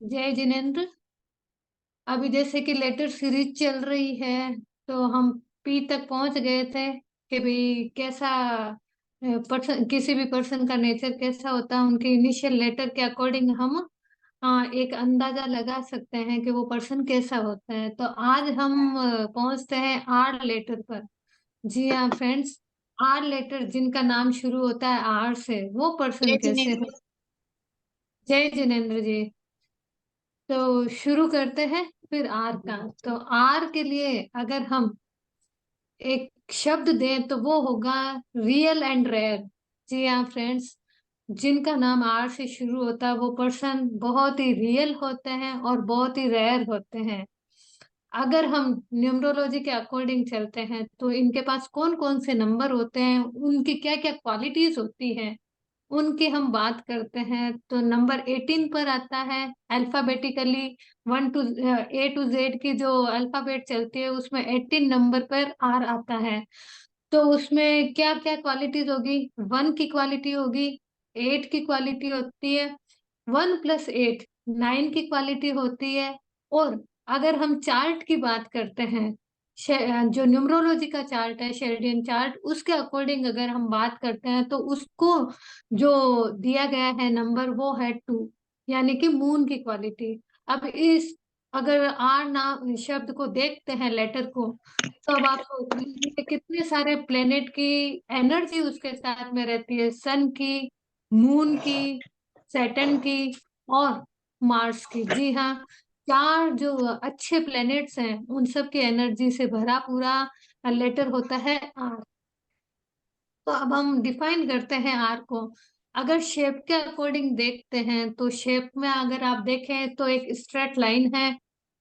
जय जिनेन्द्र। अभी जैसे कि लेटर सीरीज चल रही है, तो हम पी तक पहुंच गए थे कि भाई कैसा पर्सन, किसी भी पर्सन का नेचर कैसा होता है, उनके इनिशियल लेटर के अकॉर्डिंग हम एक अंदाजा लगा सकते हैं कि वो पर्सन कैसा होता है। तो आज हम पहुंचते हैं आर लेटर पर। जी हाँ फ्रेंड्स, आर लेटर जिनका नाम शुरू होता है आर से, वो पर्सन जय कैसे हो। जिनेंद्र। जय जिनेन्द्र जी। तो शुरू करते हैं फिर आर का। तो आर के लिए अगर हम एक शब्द दें तो वो होगा रियल एंड रेयर। जी हाँ फ्रेंड्स, जिनका नाम आर से शुरू होता है वो पर्सन बहुत ही रियल होते हैं और बहुत ही रेयर होते हैं। अगर हम न्यूमरोलॉजी के अकॉर्डिंग चलते हैं तो इनके पास कौन कौन से नंबर होते हैं, उनकी क्या क्या क्वालिटीज होती है, उनकी हम बात करते हैं। तो नंबर 18 पर आता है alphabetically, 1 to A to Z की जो अल्फाबेट चलती है उसमें 18 नंबर पर आर आता है। तो उसमें क्या क्या क्वालिटीज होगी, 1 की क्वालिटी होगी, 8 की क्वालिटी होती है, 1 + 8 9 की क्वालिटी होती है। और अगर हम चार्ट की बात करते हैं, जो न्यूमरोलॉजी का चार्ट है शेल्डियन चार्ट, उसके अकॉर्डिंग अगर हम बात करते हैं तो उसको जो दिया गया है नंबर वो है 2, यानी कि मून की क्वालिटी। अब इस अगर आर नाम शब्द को देखते हैं लेटर को, तो अब आप सोच लीजिए कितने सारे प्लेनेट की एनर्जी उसके साथ में रहती है, सन की, मून की, सैटर्न की और मार्स की। जी हाँ, चार जो अच्छे प्लेनेट्स हैं उन सब की एनर्जी से भरा पूरा लेटर होता है आर। तो अब हम डिफाइन करते हैं आर को। अगर शेप के अकॉर्डिंग देखते हैं तो शेप में अगर आप देखें तो एक स्ट्रेट लाइन है,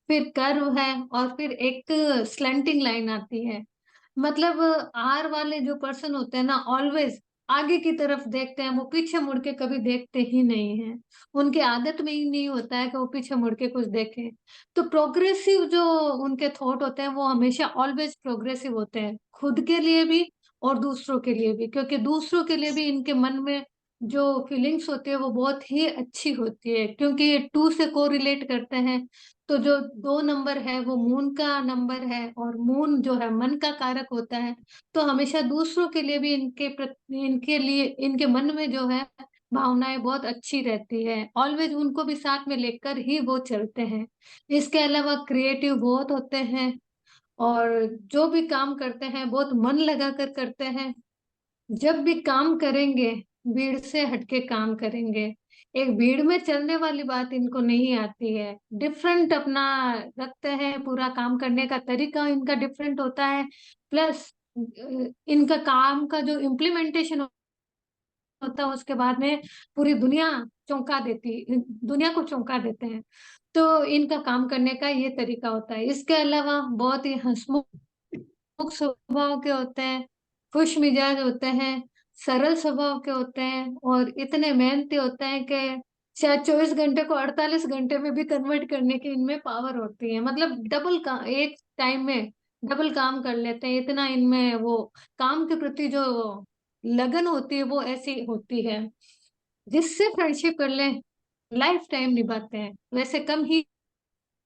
फिर कर्व है और फिर एक स्लैंटिंग लाइन आती है। मतलब आर वाले जो पर्सन होते हैं ना, ऑलवेज आगे की तरफ देखते हैं, वो पीछे मुड़ के कभी देखते ही नहीं है। उनकी आदत में ही नहीं होता है कि वो पीछे मुड़ के कुछ देखें। तो प्रोग्रेसिव जो उनके थॉट होते हैं वो हमेशा ऑलवेज प्रोग्रेसिव होते हैं, खुद के लिए भी और दूसरों के लिए भी, क्योंकि दूसरों के लिए भी इनके मन में जो फीलिंग्स होती है वो बहुत ही अच्छी होती है, क्योंकि ये 2 से को रिलेट करते हैं। तो जो 2 नंबर है वो मून का नंबर है और मून जो है मन का कारक होता है। तो हमेशा दूसरों के लिए भी इनके लिए इनके मन में जो है भावनाएं बहुत अच्छी रहती है, ऑलवेज उनको भी साथ में लेकर ही वो चलते हैं। इसके अलावा क्रिएटिव बहुत होते हैं और जो भी काम करते हैं बहुत मन लगा कर करते हैं। जब भी काम करेंगे भीड़ से हटके काम करेंगे, एक भीड़ में चलने वाली बात इनको नहीं आती है। डिफरेंट अपना रखते हैं, पूरा काम करने का तरीका इनका डिफरेंट होता है। प्लस इनका काम का जो इम्प्लीमेंटेशन होता है उसके बाद में पूरी दुनिया को चौंका देते हैं। तो इनका काम करने का ये तरीका होता है। इसके अलावा बहुत ही हंसमुख स्वभाव के होते हैं, खुश मिजाज होते हैं, सरल स्वभाव के होते हैं और इतने मेहनती होते हैं कि शायद 24 घंटे को 48 घंटे में भी कन्वर्ट करने की इनमें पावर होती है। मतलब डबल काम एक टाइम में डबल काम कर लेते हैं, इतना इनमें वो काम के प्रति जो लगन होती है वो ऐसी होती है। जिससे फ्रेंडशिप कर ले लाइफ टाइम निभाते हैं। वैसे कम ही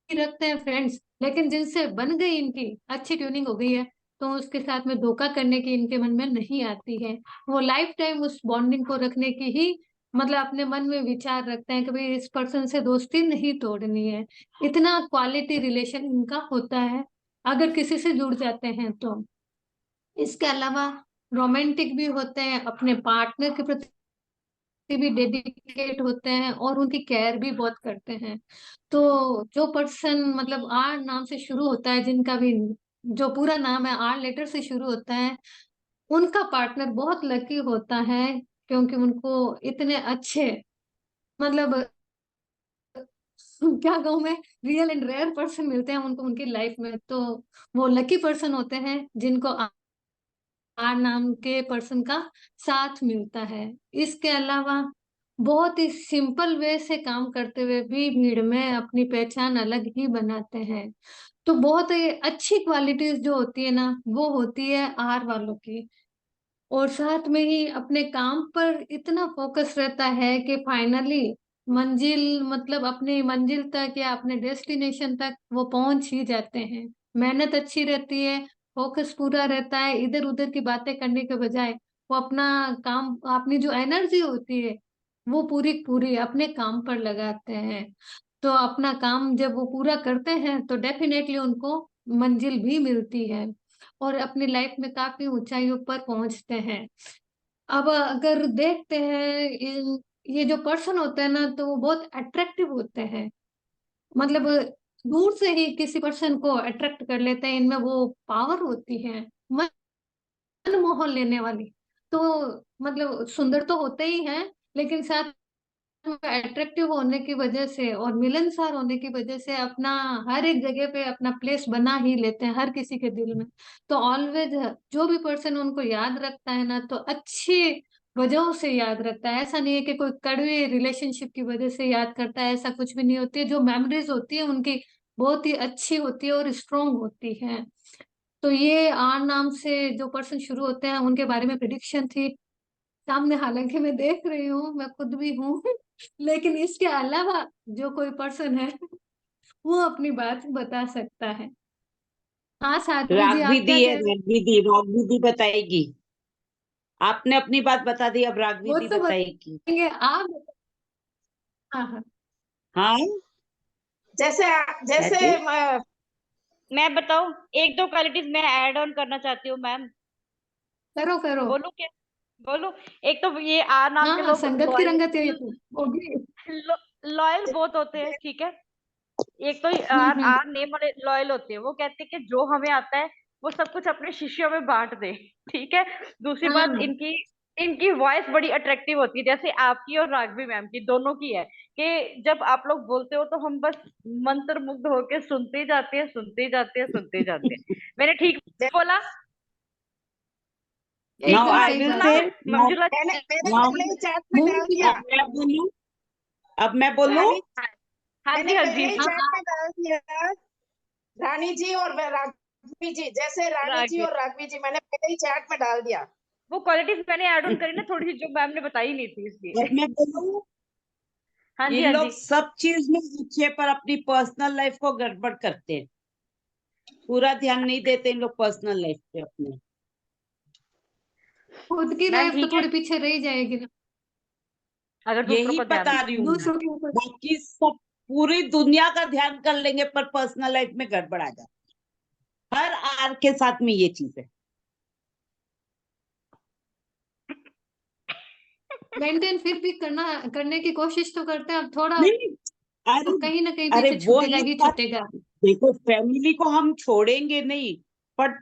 रखते हैं फ्रेंड्स, लेकिन जिनसे बन गई इनकी अच्छी ट्यूनिंग हो गई है तो उसके साथ में धोखा करने की इनके मन में नहीं आती है। वो लाइफ टाइम उस बॉन्डिंग को रखने की ही मतलब अपने मन में विचार रखते हैं कि भाई इस पर्सन से दोस्ती नहीं तोड़नी है। इतना क्वालिटी रिलेशन इनका होता है अगर किसी से जुड़ जाते हैं तो। इसके अलावा रोमांटिक भी होते हैं, अपने पार्टनर के प्रति भी डेडिकेट होते हैं और उनकी केयर भी बहुत करते हैं। तो जो पर्सन मतलब आर नाम से शुरू होता है, जिनका भी जो पूरा नाम है आर लेटर से शुरू होता है, उनका पार्टनर बहुत लकी होता है, क्योंकि उनको इतने अच्छे मतलब क्या कहूँ मैं, रियल एंड रेयर पर्सन मिलते हैं उनको उनकी लाइफ में। तो वो लकी पर्सन होते हैं जिनको आर नाम के पर्सन का साथ मिलता है। इसके अलावा बहुत ही सिंपल वे से काम करते हुए भी भीड़ में अपनी पहचान अलग ही बनाते हैं। तो बहुत ही अच्छी क्वालिटीज जो होती है ना वो होती है आर वालों की। और साथ में ही अपने काम पर इतना फोकस रहता है कि फाइनली मंजिल मतलब अपनी मंजिल तक या अपने डेस्टिनेशन तक वो पहुंच ही जाते हैं। मेहनत अच्छी रहती है, फोकस पूरा रहता है, इधर उधर की बातें करने के बजाय वो अपना काम, अपनी जो एनर्जी होती है वो पूरी पूरी अपने काम पर लगाते हैं। तो अपना काम जब वो पूरा करते हैं तो डेफिनेटली उनको मंजिल भी मिलती है और अपनी लाइफ में काफी ऊंचाइयों पर पहुंचते हैं। अब अगर देखते हैं ये जो पर्सन होते हैं ना, तो वो बहुत अट्रैक्टिव होते हैं। मतलब दूर से ही किसी पर्सन को अट्रैक्ट कर लेते हैं, इनमें वो पावर होती है मन मोह लेने वाली। तो मतलब सुंदर तो होते ही हैं, लेकिन साथ अट्रैक्टिव होने की वजह से और मिलनसार होने की वजह से अपना हर एक जगह पे अपना प्लेस बना ही लेते हैं हर किसी के दिल में। तो ऑलवेज जो भी पर्सन उनको याद रखता है ना, तो अच्छी वजहों से याद रखता है। ऐसा नहीं है कि कोई कड़वे रिलेशनशिप की वजह से याद करता है, ऐसा कुछ भी नहीं होती है। जो मेमोरीज होती है उनकी बहुत ही अच्छी होती है और स्ट्रोंग होती है। तो ये आर नाम से जो पर्सन शुरू होते हैं उनके बारे में प्रिडिक्शन थी सामने, हालांकि मैं देख रही हूँ, मैं खुद भी हूँ लेकिन इसके अलावा जो कोई पर्सन है वो अपनी बात बता सकता है। हाँ साध्वी जी, राग आप क्या विधि है, कह रहे हैं? राग विधि बताएगी। आपने अपनी बात बता दी, अब राग वो विधि तो बताएगी। बताएंगे आप। हाँ हाँ, हाँ। जैसे क्या जैसे चीज? मैं बताऊं, एक दो क्वालिटीज मैं ऐड ऑन करना चाहती हूँ मैम। करो करो। बोलूं क्या? बोलू। एक तो ये आर नाम हाँ के हाँ, लोग संगत की लॉयल, रंगत है ये तो होगी। लॉयल बहुत होते हैं, ठीक है। एक तो आर हम्म। आर नेम वाले लॉयल होते हैं, वो कहते हैं कि जो हमें आता है वो सब कुछ अपने शिष्यों में बांट दे, ठीक है। दूसरी बात, हाँ, इनकी इनकी वॉइस बड़ी अट्रैक्टिव होती है, जैसे आपकी और राघवी मैम की, दोनों की है कि जब आप लोग बोलते हो तो हम बस मंत्र मुग्ध होकर सुनते जाते हैं, सुनते जाते हैं, सुनते जाते हैं। मैंने ठीक बोला? नाउ एकदम आई सही विल सुना बात से। है। मंजुला? मैंने नाउ पहले ही चैट में मुंह डाल की दिया। बात। अब मैं बोलूं। अब मैं बोलूं। रानी, हाँ मैंने जी, हाँ जी। पहले ही हाँ चैट में डाल दिया। रानी जी और राघवी जी, जैसे रानी जी राघवी, और राघवी जी, मैंने पहले ही चैट में डाल दिया। वो क्वालिटीज मैंने ऐड ऑन करी ना थोड़ी सी, जो मैम ने बताई नहीं थी अब इसलिए। मैं बोलूं। हाँ ये जी, हाँ लोग जी। सब चीज में अच्छे, पर अपनी पर्सनल लाइफ को गड़बड़ करते हैं। पूरा ध्यान नहीं देते इन लोग पर्सनल लाइफ पे अपने। खुद की मैम लाइफ तो ठीक है, थोड़ी पीछे रह जाएगी ना, अगर दूसरों यही को ध्यान बता दे। रही हूँ मैं। दूसरों के ऊपर। बाकी सब पूरी दुनिया का ध्यान कर लेंगे, पर पर्सनल लाइफ में गड़बड़ आ जाती है। हर आर के साथ में ये चीज है। मेंटेन फिर भी करने की कोशिश तो करते हैं, अब थोड़ा नहीं। तो अरे, कहीं ना कहीं अरे पीछे वो छूटेगा एक ही बात। छूटेगा। देखो, फैमिली को हम छोड़ेंगे नहीं, पर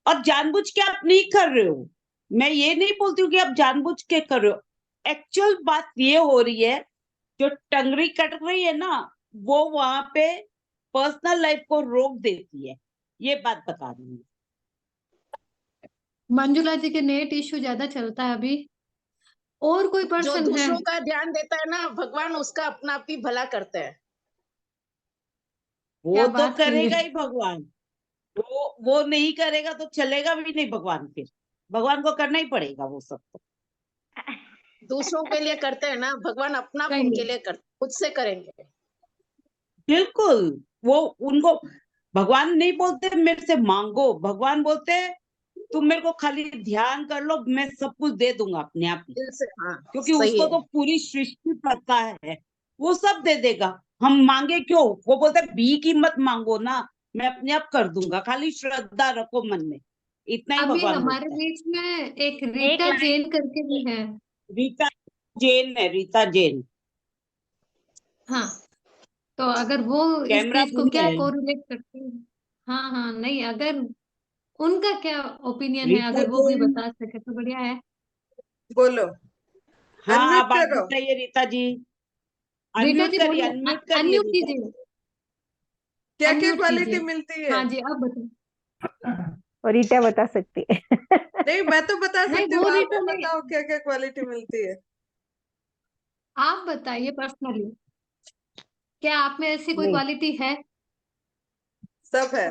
और जानबूझ के आप नहीं कर रहे हो। मैं ये नहीं बोलती हूँ कि आप जानबूझ के कर रहे हो। एक्चुअल बात ये हो रही है, जो टंगरी कट रही है ना, वो वहां पे पर्सनल लाइफ को रोक देती है। ये बात बता रही हूँ। मंजुला जी के नेट इश्यू ज्यादा चलता है अभी। और कोई जो पर्सन है? दूसरों का ध्यान देता है ना, भगवान उसका अपना आप ही भला करते हैं। वो क्या तो बात कही करेगा है। ही भगवान। वो नहीं करेगा तो चलेगा भी नहीं भगवान फिर। भगवान को करना ही पड़ेगा वो सब तो। दूसरों के लिए करते हैं ना, भगवान अपना आप सही उनके है। लिए करते, खुद से करेंगे। बिल्कुल। वो उनको भगवान नहीं बोलते मेरे से मांगो, भगवान बोलते तुम मेरे को खाली ध्यान कर लो, मैं सब कुछ दे दूंगा अपने आप ही। दिल से, हाँ। क्योंकि सही उसको है। तो पूरी सृष्टि पता है। वो सब दे देगा। हम मांगे क्यों? वो बोलते भीख की मत मांगो ना, मैं अपने आप कर दूंगा, खाली श्रद्धा रखो मन में। इतना ही अभी भगवान हमारे बोलता है। बीच में एक एक रीता लाइन, जैन करके भी है। रीता जैन है, रीता जैन। हाँ, तो अगर वो इस कैमरा चीज को बंद क्या है। कोरिलेट करते हैं? हाँ हाँ, नहीं, अगर उनका क्या ओपिनियन है, रीता अगर वो भी जैन। बता सके तो बढ़िया है। बोलो। हाँ, अनम्यूट आप बात करो। बताइए रीता जी। रीता अनम्यूट जी करिए, बोलिए, अनम्यूट करिए अनम्यूट रीता कीजिए। जी। क्या क्या अनम्यूट क्वालिटी कीजिए। मिलती है? हाँ जी, अब बताइए। और रीटा बता सकती है। नहीं, मैं तो बता नहीं, सकती हूँ, वो आप रीता ही नहीं, बताओ क्या क्या क्वालिटी मिलती है। आप बताइए पर्सनली, क्या आप में ऐसी कोई नहीं। क्वालिटी है? सब है।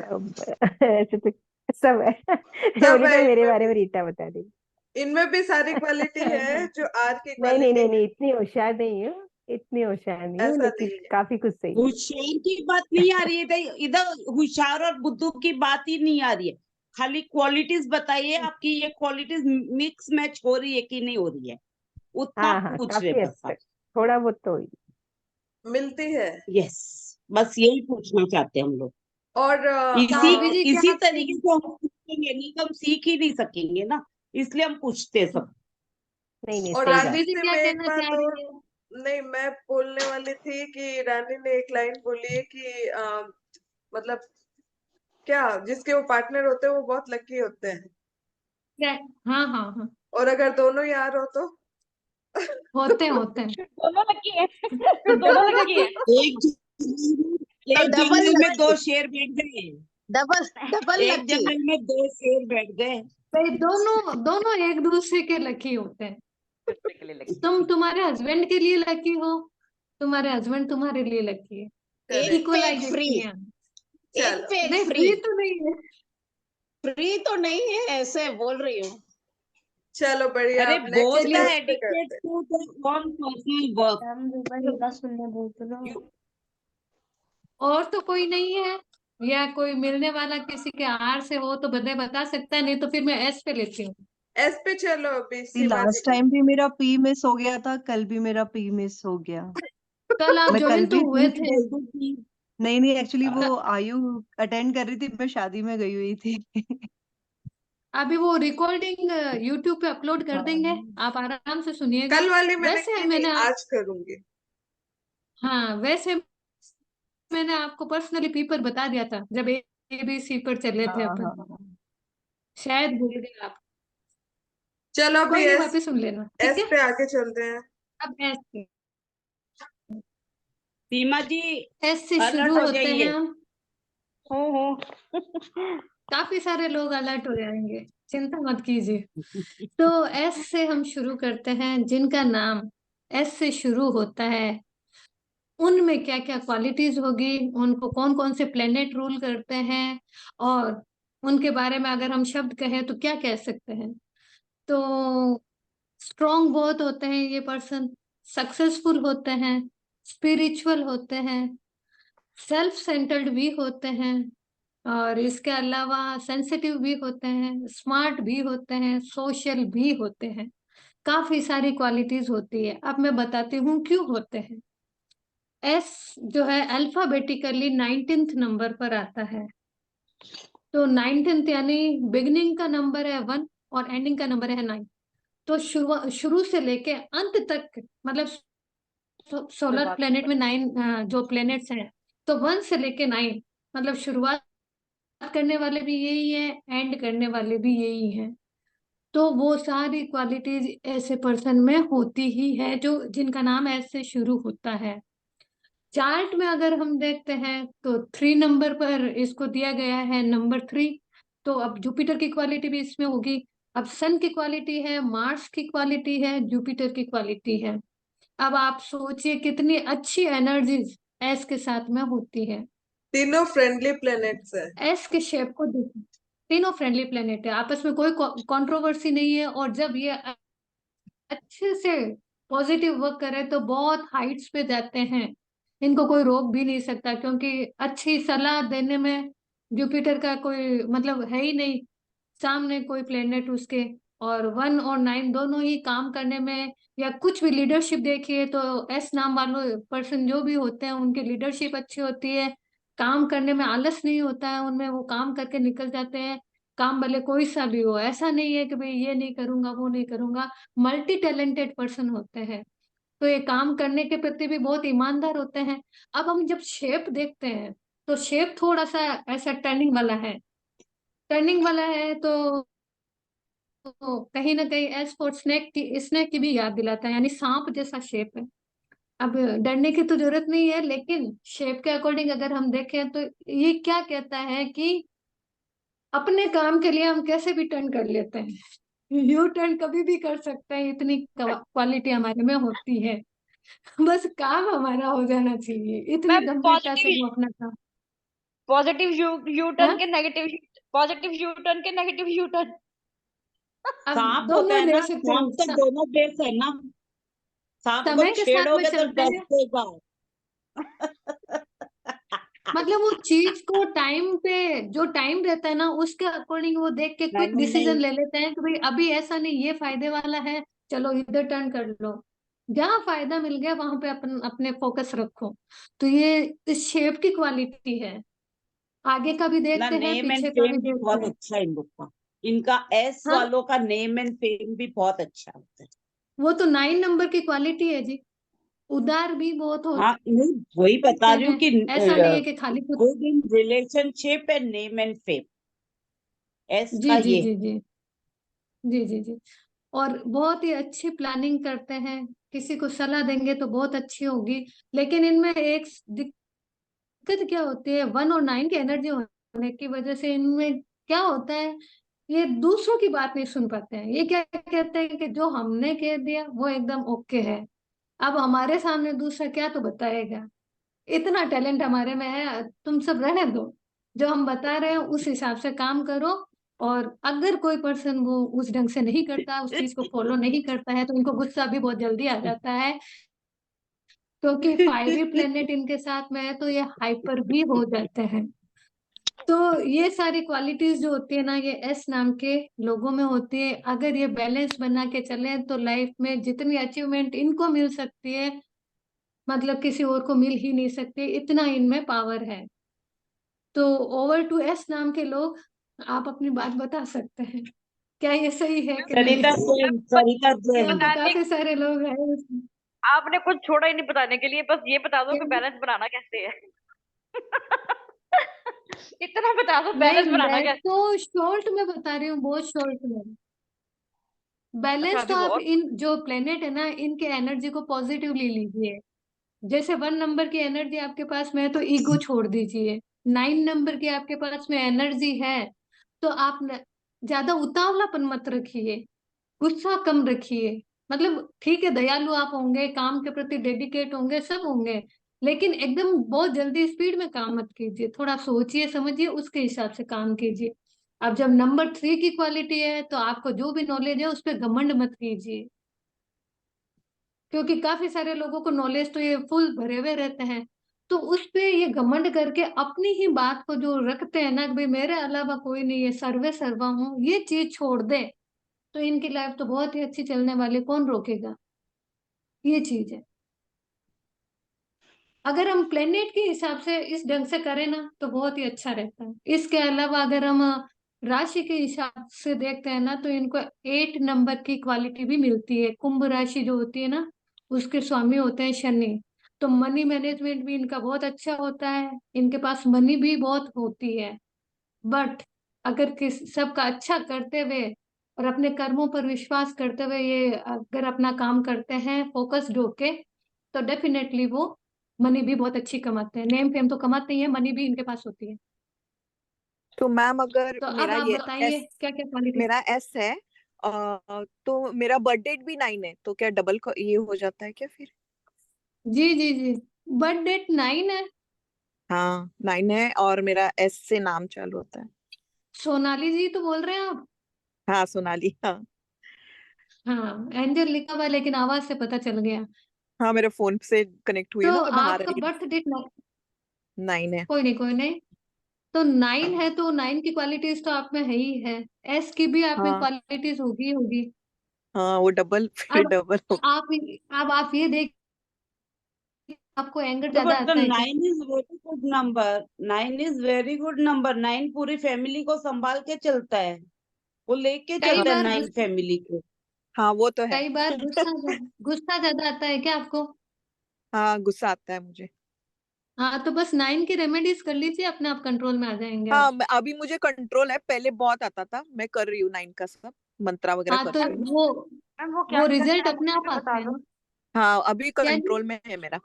ऐसे तो सब है। सब बोली है तो मेरे इनमें बारे भी। में रीटा बता देगी। इनमें भी सारी क्वालिटी है जो आर की नहीं नहीं क्वालिटी नहीं है। नहीं, इतनी होशियार नहीं हूँ। इतनी होशियार नहीं हूँ, ऐसा लेकिन नहीं है। काफी कुछ सही। होशियार की बात नहीं आ रही है इधर, इधर होशियार और बुद्धू की बात ही नहीं आ रही है। खाली क्वालिटीज बताइए, आपकी ये क्वालिटीज मिक्स मैच हो रही है कि नहीं हो रही है, उतना हाँ हाँ, पूछ रहे काफी हद बस आप। तक थोड़ा बहुत तो हुई। मिलती है। यस, बस यही पूछना चाहते हैं हम लोग। और साध्वी जी क्या इसी आप तरीके से हम सीखेंगे, नहीं तो हम सीख ही नहीं सकेंगे ना, इसलिए हम पूछते हैं सब। नहीं नहीं, और सही रानी बात। साध्वी जी से क्या मैं एक कहना बात चाह और, रही है? नहीं मैं बोलने वाली थी कि रानी ने एक लाइन बोली है कि मतलब क्या, जिसके वो पार्टनर होते हैं वो बहुत लकी होते हैं, हाँ हाँ हाँ, और अगर दोनों यार हो तो होते हैं होते हैं। दोनों लकी है। दोनों लकी है। एक तो एक डबल जंगल में दो लकी, शेर बैठ गए, डबल डबल एक लकी। जंगल में दो शेर बैठ गए। भाई दोनों दोनों एक दूसरे के लकी होते हैं। दूसरे के लिए लकी। तुम तुम्हारे हस्बैंड के लिए लकी हो, तुम्हारे हस्बैंड तुम्हारे लिए लकी है। एक करेक्ट। पे एक फ्री, इक्वलाइजेशन है। एक पे चलो एक नहीं फ्री। फ्री तो नहीं है। फ्री तो नहीं है, ऐसे बोल रही हूँ। चलो बढ़िया, अरे अब बोथ नेक्स्ट द चलिए। उस पे एडिक्टेड करते हैं। To the one personal work. और तो कोई नहीं है, या कोई मिलने वाला किसी के आर से हो तो बता सकता है, नहीं तो फिर मैं एस पे लेती हूँ। एस पे चलो, अभी सीमा जी लास्ट का। टाइम भी मेरा पी मिस हो गया था, कल भी मेरा पी मिस हो गया। कल आप मैं कल ज्वाइन तो भी हुए झूठ थे। बोल दूं कि नहीं नहीं, एक्चुअली क- वो आयु अटेंड कर रही थी, मैं शादी में गई हुई थी। अभी वो रिकॉर्डिंग यूट्यूब पे अपलोड कर देंगे, हाँ। आप आराम से सुनिएगा। कल वाली मैंने वैसे की नहीं, मैंने आज करूंगी। हाँ वैसे मैंने आपको पर्सनली पेपर बता दिया था जब एबीसी पर चले थे हाँ अपन, हाँ। शायद भूल गए आप। चलो अभी कोई नहीं, एस, वापस सुन लेना, ठीक एस है। पे आगे चलते हैं। अब एस पे, सीमा जी एस से अलर्ट शुरू हो होते हैं जाइए। हम। हूँ। काफी सारे लोग अलर्ट हो जाएंगे, चिंता मत कीजिए। तो एस से हम शुरू करते हैं, जिनका नाम एस से शुरू होता है उनमें क्या क्या क्वालिटीज होगी, उनको कौन कौन से प्लेनेट रूल करते हैं, और उनके बारे में अगर हम शब्द कहें तो क्या कह सकते हैं। तो स्ट्रॉन्ग बहुत होते हैं ये पर्सन, सक्सेसफुल होते हैं, स्पिरिचुअल होते हैं, सेल्फ सेंटर्ड भी होते हैं, और इसके अलावा सेंसिटिव भी होते हैं, स्मार्ट भी होते हैं, सोशल भी होते हैं। काफी सारी क्वालिटीज होती है। अब मैं बताती हूँ क्यों होते हैं। एस जो है अल्फाबेटिकली 19th नंबर पर आता है। तो 19th यानी बिगिनिंग का नंबर है 1 और एंडिंग का नंबर है 9। तो शुरू शुरू से लेके अंत तक, मतलब सोलर शुरुआत प्लेनेट नंबर। में 9 जो प्लेनेट्स हैं, तो 1 से लेके 9, मतलब शुरुआत करने वाले भी यही है, एंड करने वाले भी यही हैं। तो वो सारी क्वालिटीज ऐसे पर्सन में होती ही है जो जिनका नाम ऐसे शुरू होता है। चार्ट में अगर हम देखते हैं तो 3 नंबर पर इसको दिया गया है, नंबर 3। तो अब जुपिटर की क्वालिटी भी इसमें होगी। अब सन की क्वालिटी है, मार्स की क्वालिटी है, जुपिटर की क्वालिटी है। अब आप सोचिए कितनी अच्छी एनर्जीज एस के साथ में होती है। तीनों फ्रेंडली प्लैनेट्स है। एस के शेप को देखिए, तीनों फ्रेंडली प्लेनेट है, आपस में कोई कंट्रोवर्सी नहीं है, और जब ये अच्छे से पॉजिटिव वर्क करे तो बहुत हाइट्स पे जाते हैं। इनको कोई रोक भी नहीं सकता, क्योंकि अच्छी सलाह देने में जुपिटर का कोई मतलब है ही नहीं, सामने कोई प्लेनेट उसके। और 1 और 9 दोनों ही काम करने में, या कुछ भी लीडरशिप देखिए तो एस नाम वाले पर्सन जो भी होते हैं उनकी लीडरशिप अच्छी होती है, काम करने में आलस नहीं होता है उनमें, वो काम करके निकल जाते हैं। काम भले कोई सा भी हो, ऐसा नहीं है कि भाई ये नहीं करूंगा वो नहीं करूंगा। मल्टी टैलेंटेड पर्सन होते हैं, तो ये काम करने के प्रति भी बहुत ईमानदार होते हैं। अब हम जब शेप देखते हैं तो शेप थोड़ा सा ऐसा टर्निंग वाला है, टर्निंग वाला है तो कहीं ना कहीं एस फॉर स्नेक की भी याद दिलाता है, यानी सांप जैसा शेप है। अब डरने की तो जरूरत नहीं है, लेकिन शेप के अकॉर्डिंग अगर हम देखें तो ये क्या कहता है कि अपने काम के लिए हम कैसे भी टर्न कर लेते हैं, यू टर्न कभी भी कर सकते हैं, इतनी क्वालिटी हमारे में होती है। बस काम हमारा हो जाना चाहिए, इतनी मैम गंभीरता से पॉजिटिव, वो अपना काम। पॉजिटिव यू यू टर्न हाँ, के नेगेटिव, पॉजिटिव यू टर्न के नेगेटिव यू टर्न। अब सांप होता दोनों है ले ना, सकते सांप तो हैं। दोनों बेस है ना। सांप को समय के साथ में छेड़ोगे तो चलते डस हैं, देगा। मतलब वो चीज को टाइम पे, जो टाइम रहता है ना उसके अकॉर्डिंग वो देख के नहीं क्विक नहीं डिसीजन नहीं, ले लेते हैं कि भाई अभी ऐसा नहीं, ये फायदे वाला है, चलो इधर टर्न कर लो। जहाँ फायदा मिल गया वहां पे अपन अपने फोकस रखो। तो ये इस शेप की क्वालिटी है। आगे का भी ना देखते हैं, नेम एंड पीछे का भी फेम भी देखते बहुत हैं। अच्छा है इन लोग का। इनका एस हाँ, वालों का नेम एंड फेम भी बहुत अच्छा होता है। वो तो 9 नंबर की क्वालिटी है जी। उदार भी बहुत हाँ, होते नहीं वही बता रही हूँ हैं, कि ऐसा नहीं है कि खाली कुछ। Good in relationship and name and fame, S G का जी ये। जी जी जी जी जी। और बहुत ही अच्छी प्लानिंग करते हैं, किसी को सलाह देंगे तो बहुत अच्छी होगी। लेकिन इनमें एक दिक्कत क्या होती है, 1 और 9 की एनर्जी होने की वजह से इनमें क्या होता है, ये दूसरों की बात नहीं सुन पाते हैं। ये क्या कहते हैं कि जो हमने कह दिया वो एकदम ओके है, अब हमारे सामने दूसरा क्या तो बताएगा। इतना टैलेंट हमारे में है, तुम सब रहने दो, जो हम बता रहे हैं उस हिसाब से काम करो। और अगर कोई पर्सन वो उस ढंग से नहीं करता, उस चीज को फॉलो नहीं करता है, तो इनको गुस्सा भी बहुत जल्दी आ जाता है। क्योंकि 5 प्लेनेट इनके साथ में है तो ये हाइपर भी हो जाते हैं। तो ये सारी क्वालिटीज जो होती है ना, ये एस नाम के लोगों में होती है। अगर ये बैलेंस बना के चले तो लाइफ में जितनी अचीवमेंट इनको मिल सकती है, मतलब किसी और को मिल ही नहीं सकती, इतना इनमें पावर है। तो ओवर टू एस नाम के लोग, आप अपनी बात बता सकते हैं, क्या ये सही है कि नहीं। सरिता जैन, सरिता यहाँ जैन। पे बताने, काफी सारे लोग हैं इसमें। आपने कुछ छोड़ा ही नहीं बताने के लिए, बस ये बता दो कि बैलेंस बनाना कैसे है। इतना बता दो, नहीं, बैलेंस बनाना मैं कैसे। तो शॉर्ट में बता रही हूँ, बहुत शॉर्ट में। अच्छा, बैलेंस तो अभी आप बहुत। इन जो प्लेनेट है ना, इनके एनर्जी को पॉजिटिवली लीजिए। जैसे 1 नंबर की एनर्जी आपके पास में है तो ईगो छोड़ दीजिए। 9 नंबर की आपके पास में एनर्जी है तो आप ज्यादा उतावलापन मत रखिए, गुस्सा कम रखिए। मतलब ठीक है, दयालु आप होंगे, काम के प्रति डेडिकेट होंगे, सब होंगे, लेकिन एकदम बहुत जल्दी स्पीड में काम मत कीजिए। थोड़ा सोचिए समझिए, उसके हिसाब से काम कीजिए। अब जब नंबर 3 की क्वालिटी है तो आपको जो भी नॉलेज है उस पर घमंड मत कीजिए। क्योंकि काफी सारे लोगों को नॉलेज तो ये फुल भरे हुए रहते हैं, तो उस पे ये घमंड करके अपनी ही बात को जो रखते हैं ना कि भाई मेरे अलावा कोई नहीं है, सर्वे सर्वा हूँ, ये चीज छोड़ दे तो इनकी लाइफ तो बहुत ही अच्छी चलने वाली, कौन रोकेगा। ये चीज है। अगर हम प्लेनेट के हिसाब से इस ढंग से करें ना तो बहुत ही अच्छा रहता है। इसके अलावा अगर हम राशि के हिसाब से देखते हैं ना, तो इनको 8 नंबर की क्वालिटी भी मिलती है। कुंभ राशि जो होती है ना, उसके स्वामी होते हैं शनि। तो मनी मैनेजमेंट भी इनका बहुत अच्छा होता है, इनके पास मनी भी बहुत होती है। बट अगर किस सबका अच्छा करते हुए और अपने कर्मों पर विश्वास करते हुए ये अगर अपना काम करते हैं फोकस्ड होके, तो डेफिनेटली वो मनी भी बहुत अच्छी कमाते हैं। नेम फेम तो कमाते ही है, मनी भी इनके पास होती है। तो मैम अगर तो अब मेरा आप ये बताइए एस, क्या क्या क्वालिटी। मेरा एस है, तो मेरा बर्थ डेट भी 9 है, तो क्या डबल ये हो जाता है क्या फिर? जी जी जी, बर्थ डेट 9 है। हाँ 9 है और मेरा एस से नाम चालू होता है। सोनाली जी तो बोल रहे हैं आप। हाँ सोनाली, हाँ। हाँ, एंजल लिखा हुआ है, लेकिन आवाज से पता चल गया। हाँ मेरे फोन से कनेक्ट हुई तो है ना, तो बाहर आपका आई बर्थ डेट, 9 है। कोई नहीं कोई नहीं। तो 9 है तो 9 की क्वालिटीज तो आप में है ही है। एस की भी आप में हाँ क्वालिटीज होगी होगी। हाँ, वो डबल फिर अब डबल हो। आप अब आप ये देख, आपको एंगर तो ज्यादा बट द आता है क्या। 9 is very good number, 9 is very good number. 9 पूरी फैमिली को संभाल के चलता है, वो लेके कई चलता है बार 9 फैमिली को। हाँ वो तो है। कई बार गुस्सा ज्यादा आता है क्या आपको। हाँ गुस्सा आता है मुझे। हाँ, तो बस 9 की रेमेडीज कर लीजिए, अपने आप कंट्रोल में आ जाएंगे आप। हाँ अभी मुझे कंट्रोल है, पहले बहुत आता था, मैं कर रही हूँ 9 का सब, मंत्रा वगैरह हाँ, कर तो रही हूँ। वो मैम वो क्या वो करते रिजल्ट हैं, अपने मुझे आप भी आते बता हैं दो। ना। हाँ अभी क्या जी। कंट्रोल में है मेरा।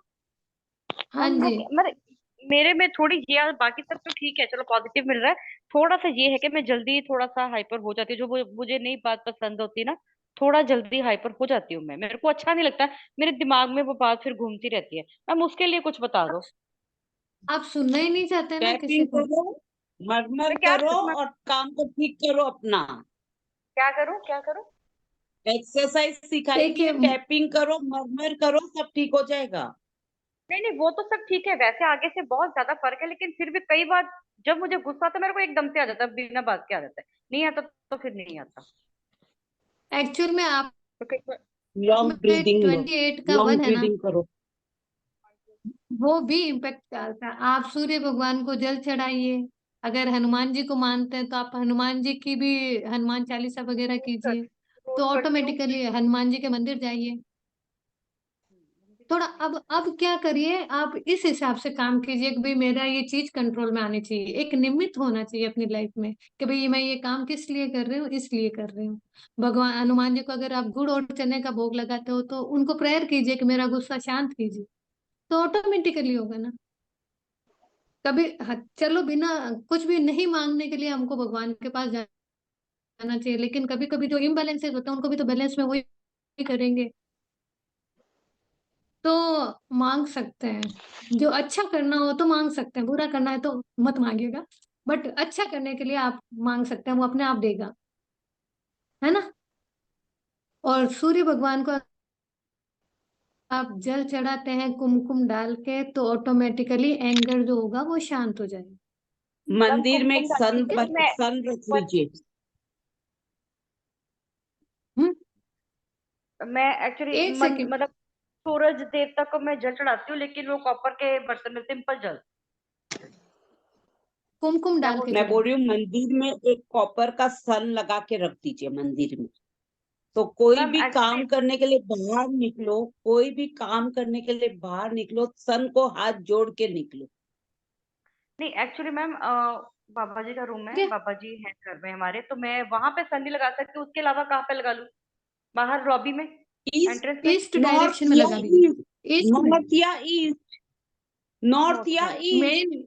हाँ मैम वो जी। मेरे में थोड़ी ये, बाकी सब तो ठीक है, चलो पॉजिटिव मिल रहा है। थोड़ा सा ये है कि मैं जल्दी थोड़ा सा हाइपर हो जाती हूँ, जो मुझे नई बात पसंद होती है ना, थोड़ा जल्दी हाइपर हो जाती हूँ मैं, मेरे को अच्छा नहीं लगता। मेरे दिमाग में वो बात फिर घूमती रहती है। मैम उसके लिए कुछ बता दो। आप सुनना ही नहीं चाहते ना किसी टैपिंग को। करो, मरमर मैं क्या करो मैं और काम को ठीक करो अपना। क्या करूँ, क्या करूँ। एक्सरसाइज सिखाएंगे, देखिए टैपिंग करो, मरमर करो, सब ठीक हो जाएगा। नहीं नहीं, वो तो सब ठीक है, वैसे आगे से बहुत ज्यादा फर्क है, लेकिन फिर भी कई बार जब मुझे गुस्सा आता है मेरे को एकदम से आ जाता है, बिना बात के आ जाता है, नहीं आता तो फिर नहीं आता। एक्चुअल में आप तो कई बार लॉन्ग में ब्रीदिंग लो, 28 का वन लॉन्ग है ना, ब्रीदिंग करो। वो भी इम्पेक्ट डालता है। आप सूर्य भगवान को जल चढ़ाइए। अगर हनुमान जी को मानते हैं तो आप हनुमान जी की भी हनुमान चालीसा वगैरह रोज कीजिए, करती रोज तो करती हूँ। ऑटोमेटिकली हनुमान जी के मंदिर जाइए। थोड़ा अब क्या करिए, आप इस हिसाब से काम कीजिए कि भाई मेरा ये चीज कंट्रोल में आनी चाहिए। एक निमित्त होना चाहिए अपनी लाइफ में कि भाई मैं ये काम किस लिए कर रही हूँ, इसलिए कर रही हूँ। भगवान हनुमान जी को अगर आप गुड़ और चने का भोग लगाते हो तो उनको प्रेयर कीजिए कि मेरा गुस्सा शांत कीजिए, तो ऑटोमेटिकली होगा ना। कभी चलो बिना कुछ भी नहीं मांगने के लिए हमको भगवान के पास जाना चाहिए, लेकिन कभी कभी जो इम्बैलेंसेस होते हैं उनको भी तो बैलेंस में वही करेंगे। तो मांग सकते हैं, जो अच्छा करना हो तो मांग सकते हैं, बुरा करना है तो मत मांगिएगा। बट अच्छा करने के लिए आप मांग सकते हैं, वो अपने आप देगा, है ना। और सूर्य भगवान को आप जल चढ़ाते हैं कुमकुम डाल के तो ऑटोमेटिकली एंगर जो होगा वो शांत हो जाएगा। मैम मंदिर में एक कुमकुम डालती ठीक है। हूँ मैं। सन रख पर लीजिए। हम्म। मैं एक्चुअली एक सेकेंड। मतलब सूरज देवता को मैं जल चढ़ाती हूँ, लेकिन वो कॉपर के बर्तन में, सिंपल जल। कुमकुम क्या डाल बोल के रहे मैं हैं? बोल चढ़ाए। रही हूँ मंदिर में एक कॉपर का सन लगा के रख दीजिए मंदिर में। तो कोई मैम भी एक्चुअली काम करने के लिए बाहर निकलो, कोई भी काम करने के लिए बाहर निकलो, सन को हाथ जोड़ के निकलो। नहीं, एक्चुअली मैम बाबा जी का रूम है, ठीक है। बाबा जी हैं घर में हमारे, तो मैं वहां पे सन नहीं लगा सकती, उसके अलावा कहाँ पे लगा लूँ? बाहर लॉबी में, ईस्ट, एंट्रेंस में? ईस्ट नॉर्थ डायरेक्शन में या लगा ईस्ट, दीजिए, ईस्ट में। नॉर्थ या ईस्ट, नॉर्थ नॉर्थ या में। ईस्ट, मेन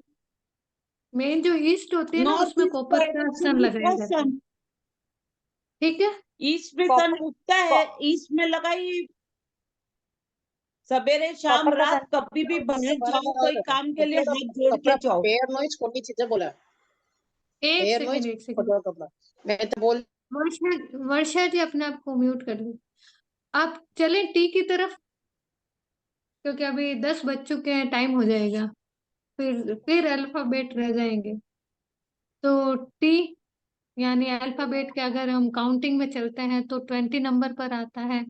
मेन जो ईस्ट होती है ना नॉर्थ उसमें ईस्ट कॉपर का डायरेक्शन सन में लगाया क्या जाता है। सन, ठीक है। ईस्ट में सन कॉपर उगता है, ईस्ट में लगाइए। सवेरे शाम कॉपर का रात सन। कभी भी बाहर बारे जाओ, में कोई आएगा काम के लिए तो हाथ जोड़ कपड़ा के जाओ। पेड़ नॉइज कोई चीजें बोला एक पेड़ सेकेंड, नॉइज एक सेकेंड। खोटो कपड़ा मैं तो बोल वर्षा, वर्षा जी अपने आप को म्यूट कर ली। आप चलें टी की तरफ, क्योंकि अभी 10 बज चुके हैं, टाइम हो जाएगा, फिर अल्फाबेट रह जाएंगे। तो टी यानी अल्फाबेट के अगर हम काउंटिंग में चलते हैं तो 20 नंबर पर आता है।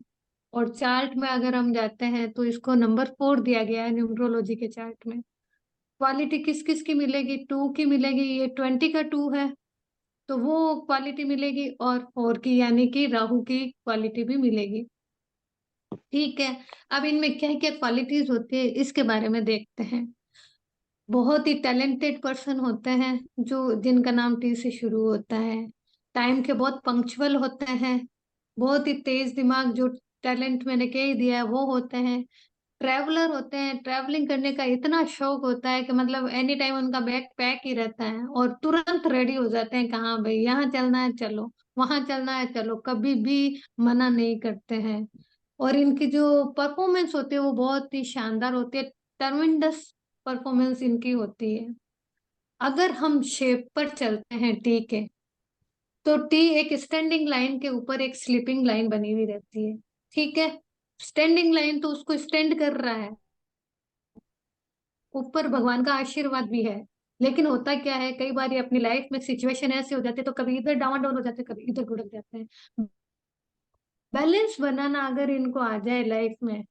और चार्ट में अगर हम जाते हैं तो इसको नंबर 4 दिया गया है न्यूमरोलॉजी के चार्ट में। क्वालिटी किस किस की मिलेगी, 2 की मिलेगी, ये 20 का 2 है तो वो क्वालिटी मिलेगी, और 4 की यानी कि राहु की क्वालिटी भी मिलेगी। ठीक है। अब इनमें क्या क्या क्वालिटीज होती है इसके बारे में देखते हैं। बहुत ही टैलेंटेड पर्सन होते हैं जो जिनका नाम टी से शुरू होता है। टाइम के बहुत पंक्चुअल होते हैं। बहुत ही तेज दिमाग, जो टैलेंट मैंने कह ही दिया है वो होते हैं। ट्रैवलर होते हैं, ट्रैवलिंग करने का इतना शौक होता है कि मतलब एनी टाइम उनका बैग पैक ही रहता है और तुरंत रेडी हो जाते हैं, कहाँ भाई यहाँ चलना है चलो, वहां चलना है चलो, कभी भी मना नहीं करते हैं। और इनकी जो परफॉर्मेंस होती है वो बहुत ही शानदार होती है, टर्मिंडस परफॉर्मेंस इनकी होती है। अगर हम शेप पर चलते हैं टी के, तो टी एक स्टैंडिंग लाइन के ऊपर एक स्लीपिंग लाइन बनी हुई रहती है। ठीक है। स्टैंडिंग लाइन तो उसको स्टैंड कर रहा है, ऊपर भगवान का आशीर्वाद भी है। लेकिन होता क्या है, कई बार ये अपनी लाइफ में सिचुएशन ऐसे हो जाते हैं तो कभी इधर डावाडोल हो जाते हैं, कभी इधर भुड़क जाते हैं। बैलेंस बनाना अगर इनको आ जाए लाइफ में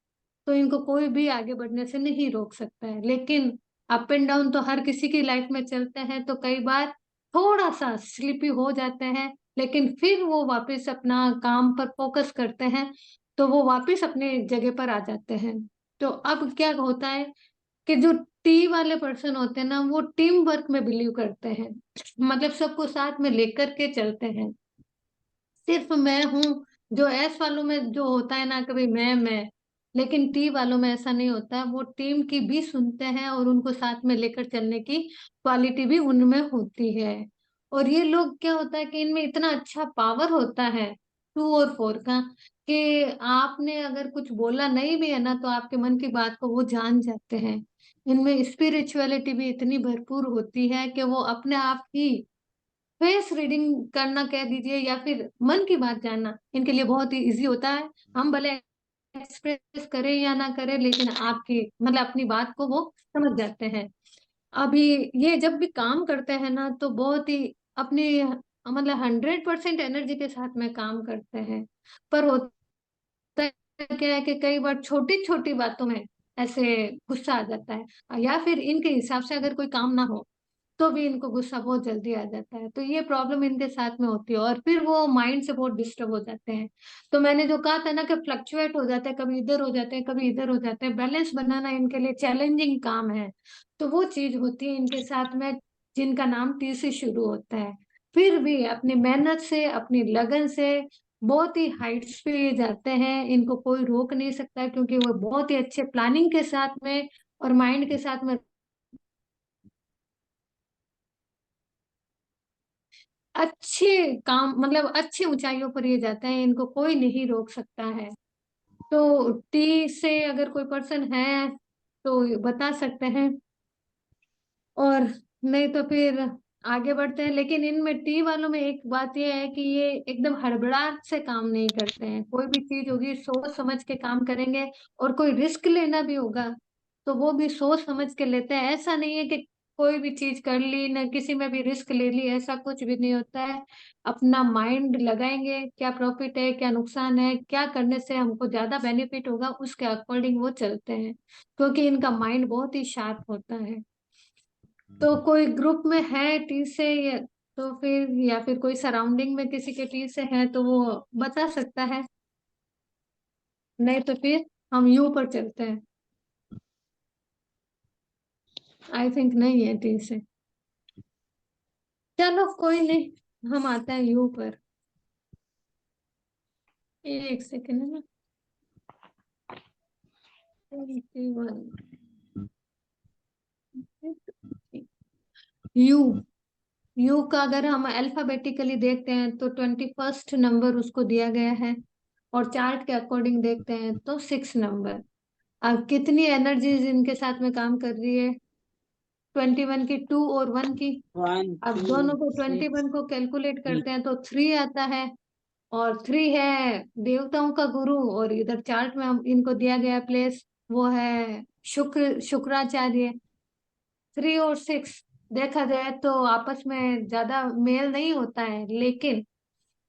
तो इनको कोई भी आगे बढ़ने से नहीं रोक सकता है। लेकिन अप एंड डाउन तो हर किसी की लाइफ में चलते हैं, तो कई बार थोड़ा सा स्लिपी हो जाते हैं, लेकिन फिर वो वापस अपना काम पर फोकस करते हैं तो वो वापस अपने जगह पर आ जाते हैं। तो अब क्या होता है कि जो टी वाले पर्सन होते हैं ना वो टीम वर्क में बिलीव करते हैं, मतलब सबको साथ में लेकर के चलते हैं। सिर्फ मैं हूँ, जो एस वालों में जो होता है ना कभी मैं, लेकिन टी वालों में ऐसा नहीं होता, वो टीम की भी सुनते हैं और उनको साथ में लेकर चलने की क्वालिटी भी उनमें होती है। और ये लोग क्या होता है कि इनमें इतना अच्छा पावर होता है 2 और 4 का, कि आपने अगर कुछ बोला नहीं भी है ना तो आपके मन की बात को वो जान जाते हैं। इनमें स्पिरिचुअलिटी भी इतनी भरपूर होती है कि वो अपने आप ही फेस रीडिंग करना कह दीजिए या फिर मन की बात जानना इनके लिए बहुत ही इजी होता है। हम भले एक्सप्रेस करें या ना करें, लेकिन आपकी मतलब अपनी बात को वो समझ जाते हैं। अभी ये जब भी काम करते हैं ना तो बहुत ही अपनी मतलब 100% एनर्जी के साथ में काम करते हैं। पर होता क्या है कि कई बार छोटी छोटी बातों में ऐसे गुस्सा आ जाता है, या फिर इनके हिसाब से अगर कोई काम ना हो तो भी इनको गुस्सा बहुत जल्दी आ जाता है। तो ये प्रॉब्लम इनके साथ में होती है और फिर वो माइंड से बहुत डिस्टर्ब हो जाते हैं। तो मैंने जो कहा था ना कि फ्लक्चुएट हो जाते हैं, कभी इधर हो जाते हैं कभी इधर हो जाते हैं, बैलेंस बनाना इनके लिए चैलेंजिंग काम है। तो वो चीज होती है इनके साथ में, जिनका नाम टी से शुरू होता है। फिर भी अपनी मेहनत से अपनी लगन से बहुत ही हाइट्स पे ये जाते हैं, इनको कोई रोक नहीं सकता है, क्योंकि वो बहुत ही अच्छे प्लानिंग के साथ में और माइंड के साथ में अच्छे काम मतलब अच्छी ऊंचाइयों पर ये जाते हैं, इनको कोई नहीं रोक सकता है। तो टी से अगर कोई पर्सन है तो बता सकते हैं, और नहीं तो फिर आगे बढ़ते हैं। लेकिन इनमें टी वालों में एक बात ये है कि ये एकदम हड़बड़ाहट से काम नहीं करते हैं। कोई भी चीज होगी सोच समझ के काम करेंगे, और कोई रिस्क लेना भी होगा तो वो भी सोच समझ के लेते हैं। ऐसा नहीं है कि कोई भी चीज कर ली ना किसी में भी रिस्क ले ली, ऐसा कुछ भी नहीं होता है। अपना माइंड लगाएंगे, क्या प्रॉफिट है क्या नुकसान है, क्या करने से हमको ज्यादा बेनिफिट होगा, उसके अकॉर्डिंग वो चलते हैं, क्योंकि इनका माइंड बहुत ही शार्प होता है। तो कोई ग्रुप में है टी से या तो फिर या फिर कोई सराउंडिंग में किसी के टी से है तो वो बता सकता है, नहीं तो फिर हम यू पर चलते हैं। आई थिंक नहीं है टी से। चलो कोई नहीं, हम आते हैं यू पर। एक सेकेंड है ना। 21 यू। यू का अगर हम अल्फाबेटिकली देखते हैं तो 21st नंबर उसको दिया गया है, और चार्ट के अकॉर्डिंग देखते हैं तो 6 नंबर। अब कितनी एनर्जीज इनके साथ में काम कर रही है, 21 की, 2 और 1 की। वन अब टू दोनों को सिक्स 21 को कैलकुलेट करते हैं तो 3 आता है, और 3 है देवताओं का गुरु, और इधर चार्ट में हम इनको दिया गया प्लेस वो है शुक्राचार्य। 3 और 6 देखा जाए तो आपस में ज्यादा मेल नहीं होता है, लेकिन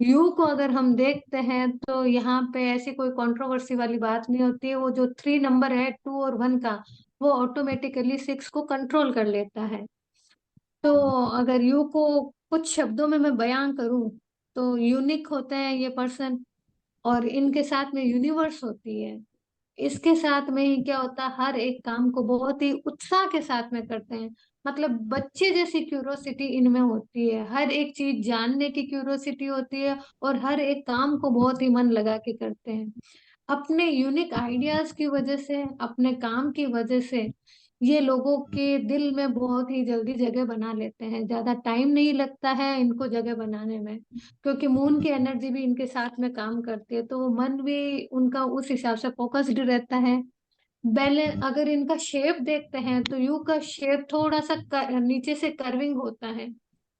यू को अगर हम देखते हैं तो यहाँ पे ऐसी कोई कंट्रोवर्सी वाली बात नहीं होती है। वो जो 3 नंबर है 2 और 1 का, वो ऑटोमेटिकली 6 को कंट्रोल कर लेता है। तो अगर यू को कुछ शब्दों में मैं बयां करूं तो यूनिक होते हैं ये पर्सन, और इनके साथ में यूनिवर्स होती है। इसके साथ में ही क्या होता है, हर एक काम को बहुत ही उत्साह के साथ में करते हैं। मतलब बच्चे जैसी क्यूरोसिटी इनमें होती है, हर एक चीज जानने की क्यूरोसिटी होती है, और हर एक काम को बहुत ही मन लगा के करते हैं। अपने यूनिक आइडियाज की वजह से, अपने काम की वजह से ये लोगों के दिल में बहुत ही जल्दी जगह बना लेते हैं। ज्यादा टाइम नहीं लगता है इनको जगह बनाने में, क्योंकि मून की एनर्जी भी इनके साथ में काम करती है, तो वो मन भी उनका उस हिसाब से फोकस्ड रहता है। बैलेंस अगर इनका शेप देखते हैं तो यू का शेप थोड़ा सा नीचे से कर्विंग होता है,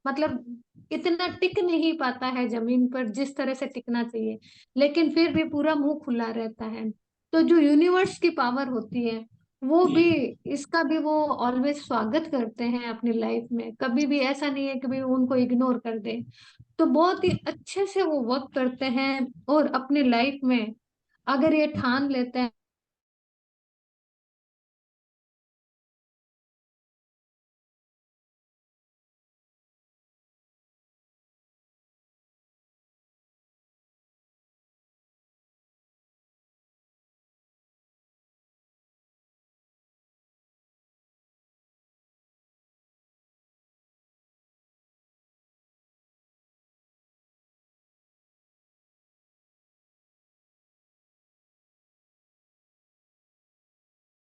मतलब इतना टिक नहीं पाता है जमीन पर जिस तरह से टिकना चाहिए, लेकिन फिर भी पूरा मुंह खुला रहता है। तो जो यूनिवर्स की पावर होती है वो भी, इसका भी वो ऑलवेज स्वागत करते हैं अपनी लाइफ में। कभी भी ऐसा नहीं है कि भी उनको इग्नोर कर दे। तो बहुत ही अच्छे से वो वर्क करते हैं, और अपनी लाइफ में अगर ये ठान लेते हैं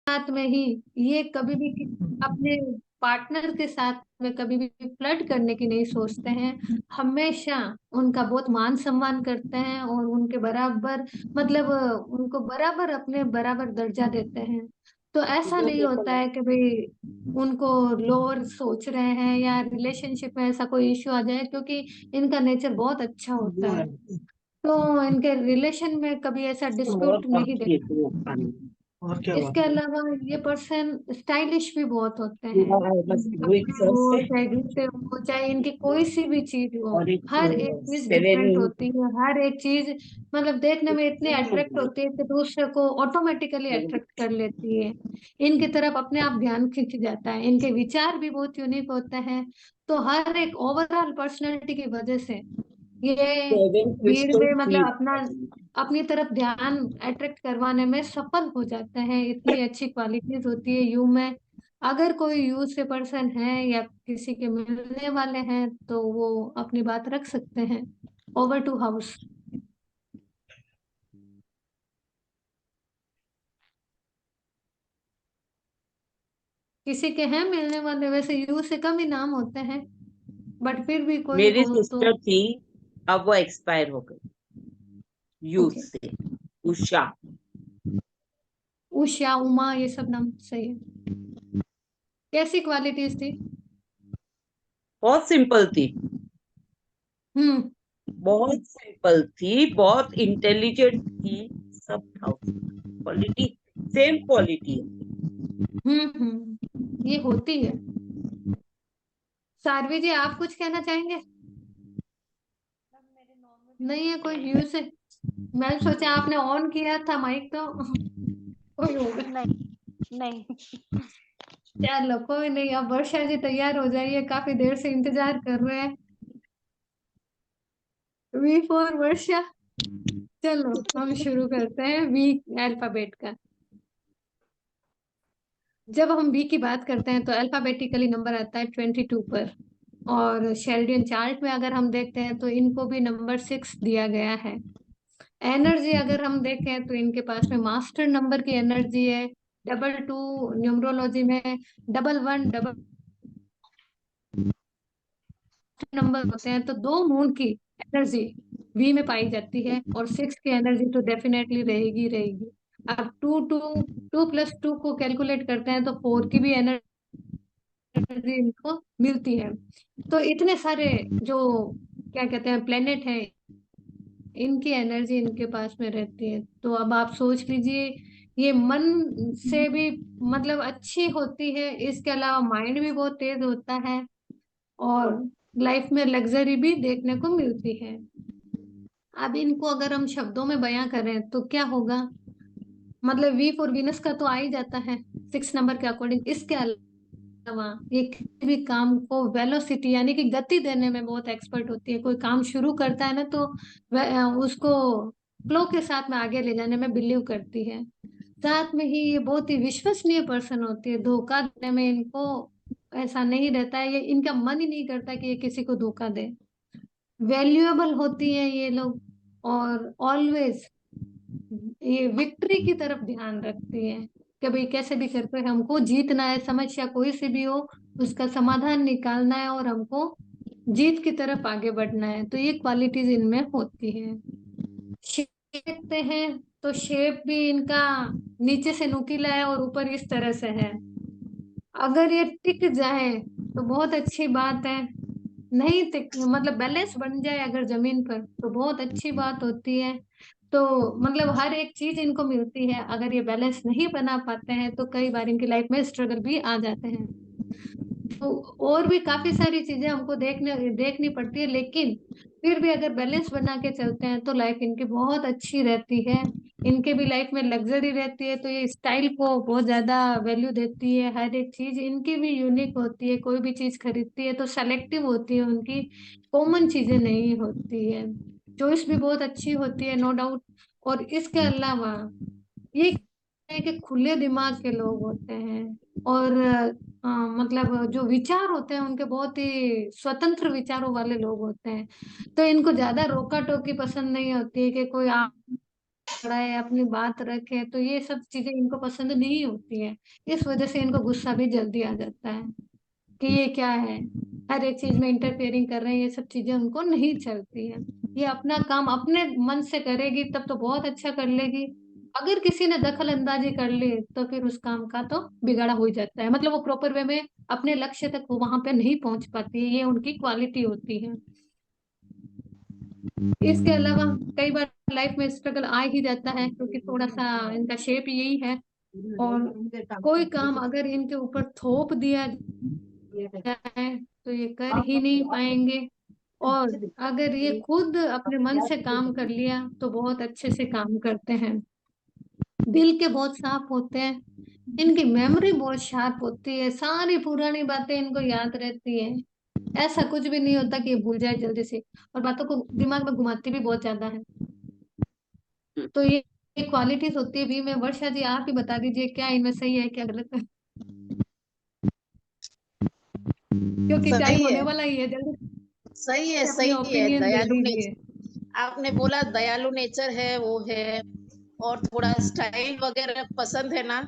साथ में ही, ये कभी भी अपने पार्टनर के साथ में कभी भी फ्लर्ट करने की नहीं सोचते हैं। हमेशा उनका बहुत मान सम्मान करते हैं, और उनके बराबर मतलब उनको बराबर अपने बराबर दर्जा देते हैं। तो ऐसा नहीं होता है कि भाई उनको लोअर सोच रहे हैं या रिलेशनशिप में ऐसा कोई इश्यू आ जाए, क्योंकि इनका नेचर बहुत अच्छा होता है। तो इनके रिलेशन में कभी ऐसा डिस्प्यूट नहीं देखा। इसके अलावा ये पर्सन स्टाइलिश भी बहुत होते हैं। कपड़े हो चाहे जूते हो चाहे इनकी कोई सी भी चीज हो, और एक हर एक चीज डिफरेंट होती है। हर एक चीज मतलब देखने में इतनी अट्रैक्ट होती है कि दूसरे को ऑटोमेटिकली अट्रैक्ट कर लेती है। इनकी तरफ अपने आप ध्यान खिंच जाता है। इनके विचार भी बहुत यूनिक होते हैं। तो हर एक ओवरऑल पर्सनैलिटी की वजह से ये भीड़ में मतलब अपनी तरफ ध्यान अट्रैक्ट करवाने में सफल हो जाते हैं। इतनी अच्छी क्वालिटीज होती है यू में। अगर कोई यू से पर्सन है या किसी के मिलने वाले हैं तो वो अपनी बात रख सकते हैं। Over to house. किसी के हैं मिलने वाले? वैसे यू से कम ही नाम होते हैं, बट फिर भी कोई मेरी हो तो। सिस्टर थी, अब वो एक्सपायर हो गई यू ओके। से। उषा। उषा, उमा, ये सब नाम सही है। कैसी क्वालिटीज थी? बहुत सिंपल थी, हम्म। बहुत सिंपल थी, बहुत इंटेलिजेंट थी, सब था। क्वालिटी सेम क्वालिटी है। ये होती है। साध्वी जी, आप कुछ कहना चाहेंगे? नहीं है कोई व्यू से? मैं सोचा आपने ऑन किया था माइक तो कोई होगा। नहीं नहीं। चलो कोई नहीं। अब वर्षा जी तैयार हो जाइए, काफी देर से इंतजार कर रहे हैं। वी फॉर वर्षा। चलो हम शुरू करते हैं वी अल्फाबेट का। जब हम वी की बात करते हैं तो अल्फाबेटिकली नंबर आता है 22 पर। और शेल्डियन चार्ट में अगर हम देखते हैं तो इनको भी नंबर 6 दिया गया है। एनर्जी अगर हम देखें तो इनके पास में मास्टर नंबर की एनर्जी है। 22 न्यूमरोलॉजी में डबल वन डबल नंबर होते हैं। तो दो मून की एनर्जी वी में पाई जाती है और 6 की एनर्जी तो डेफिनेटली रहेगी रहेगी। अब टू प्लस टू को कैलकुलेट करते हैं तो 4 की भी एनर्जी इनको मिलती है। तो इतने सारे जो क्या कहते हैं प्लेनेट है, इनकी एनर्जी इनके पास में रहती है। तो अब आप सोच लीजिए, ये मन से भी मतलब अच्छी होती है। इसके अलावा माइंड भी बहुत तेज होता है और लाइफ में लग्जरी भी देखने को मिलती है। अब इनको अगर हम शब्दों में बयां करें तो क्या होगा? मतलब वी फॉर वीनस का तो आ ही जाता है 6 नंबर के अकॉर्डिंग। इसके अलावा ये किसी भी काम को वेलोसिटी यानी कि गति देने में बहुत एक्सपर्ट होती है। कोई काम शुरू करता है ना तो उसको फ्लो के साथ में आगे ले जाने में बिलीव करती है। साथ में ही ये बहुत ही विश्वसनीय पर्सन होती है। धोखा देने में इनको ऐसा नहीं रहता है। ये इनका मन ही नहीं करता कि ये किसी को धोखा दे। वैल्यूएबल होती है ये लोग। और ऑलवेज ये विक्ट्री की तरफ ध्यान रखती है कि भाई कैसे भी करके हमको जीतना है। समस्या कोई सी भी हो उसका समाधान निकालना है और हमको जीत की तरफ आगे बढ़ना है। तो ये क्वालिटीज इनमें होती है। शेप देखते हैं तो शेप भी इनका नीचे से नुकीला है और ऊपर इस तरह से है। अगर ये टिक जाए तो बहुत अच्छी बात है। नहीं टिक मतलब बैलेंस बन जाए अगर जमीन पर तो बहुत अच्छी बात होती है। तो मतलब हर एक चीज इनको मिलती है। अगर ये बैलेंस नहीं बना पाते हैं तो कई बार इनकी लाइफ में स्ट्रगल भी आ जाते हैं। तो और भी काफी सारी चीजें हमको देखनी पड़ती है, लेकिन फिर भी अगर बैलेंस बना के चलते हैं तो लाइफ इनकी बहुत अच्छी रहती है। इनके भी लाइफ में लग्जरी रहती है। तो ये स्टाइल को बहुत ज्यादा वैल्यू देती है। हर एक चीज इनकी भी यूनिक होती है। कोई भी चीज खरीदती है तो सेलेक्टिव होती है उनकी। कॉमन चीजें नहीं होती है। चॉइस भी बहुत अच्छी होती है, नो डाउट। और इसके अलावा ये है कि खुले दिमाग के लोग होते हैं। और मतलब जो विचार होते हैं उनके बहुत ही स्वतंत्र विचारों वाले लोग होते हैं। तो इनको ज्यादा रोका टोकी पसंद नहीं होती है कि कोई आ खड़ा है अपनी बात रखे। तो ये सब चीजें इनको पसंद नहीं होती है। इस वजह से इनको गुस्सा भी जल्दी आ जाता है कि ये क्या है, हर एक चीज में इंटरफेयरिंग कर रहे हैं। ये सब चीजें उनको नहीं चलती है। ये अपना काम अपने मन से करेगी तब तो बहुत अच्छा कर लेगी। अगर किसी ने दखल अंदाजी कर ली तो फिर उस काम का तो बिगाड़ा हो ही जाता है, मतलब वो प्रॉपर वे में अपने लक्ष्य तक वो वहां पे नहीं पहुंच पाती है, ये उनकी क्वालिटी होती है। इसके अलावा कई बार लाइफ में स्ट्रगल आ ही जाता है, क्योंकि थोड़ा सा इनका शेप यही है। और कोई काम अगर इनके ऊपर थोप दिया जाए तो ये कर ही नहीं पाएंगे, और अगर ये खुद अपने मन से काम कर लिया तो बहुत अच्छे से काम करते हैं। दिल के बहुत साफ होते हैं, इनकी मेमोरी बहुत शार्प होती है, सारी पुरानी बातें इनको याद रहती है, ऐसा कुछ भी नहीं होता कि ये भूल जाए जल्दी से, और बातों को दिमाग में घुमाती भी बहुत ज्यादा है। तो ये क्वालिटीज होती है भी में। वर्षा जी आप ही बता दीजिए क्या इनमें सही है क्या गलत है, क्योंकि टाइम सही होने है, वाला ही है, जल्दी सही है, से अपने सही है। ओपिनियन दे दयालु दीजिए। नेचर, आपने बोला दयालु नेचर है, वो है। और थोड़ा स्टाइल वगैरह पसंद है ना,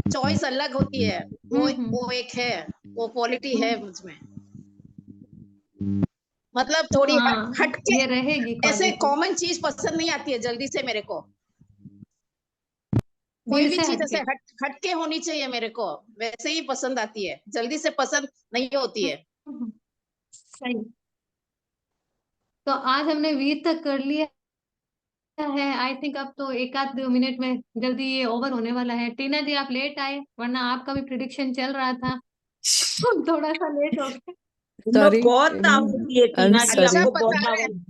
चॉइस अलग होती है, वो एक है, वो क्वालिटी है मुझ में। मतलब थोड़ी हाँ, हट के, ये रहेगी ऐसे क्वालिटी, कॉमन चीज पसंद नहीं आती है जल्दी से मेरे को। कोई दिल भी से चीज ऐसे हटके। हटके होनी चाहिए मेरे को, वैसे ही पसंद आती है, जल्दी से पसंद नहीं होती है। सही। तो आज हमने 20 तक कर लिया है आई थिंक, अब तो एक आध 2 मिनट में जल्दी ये ओवर होने वाला है। टीना जी आप लेट आए, वरना आपका भी प्रिडिक्शन चल रहा था थोड़ा सा लेट हो गए। नो, सॉरी, बहुत आवाज दिए आई एम टीना जी, अच्छा सॉरी। आपको बता बहुत रहे हैं, आवाज।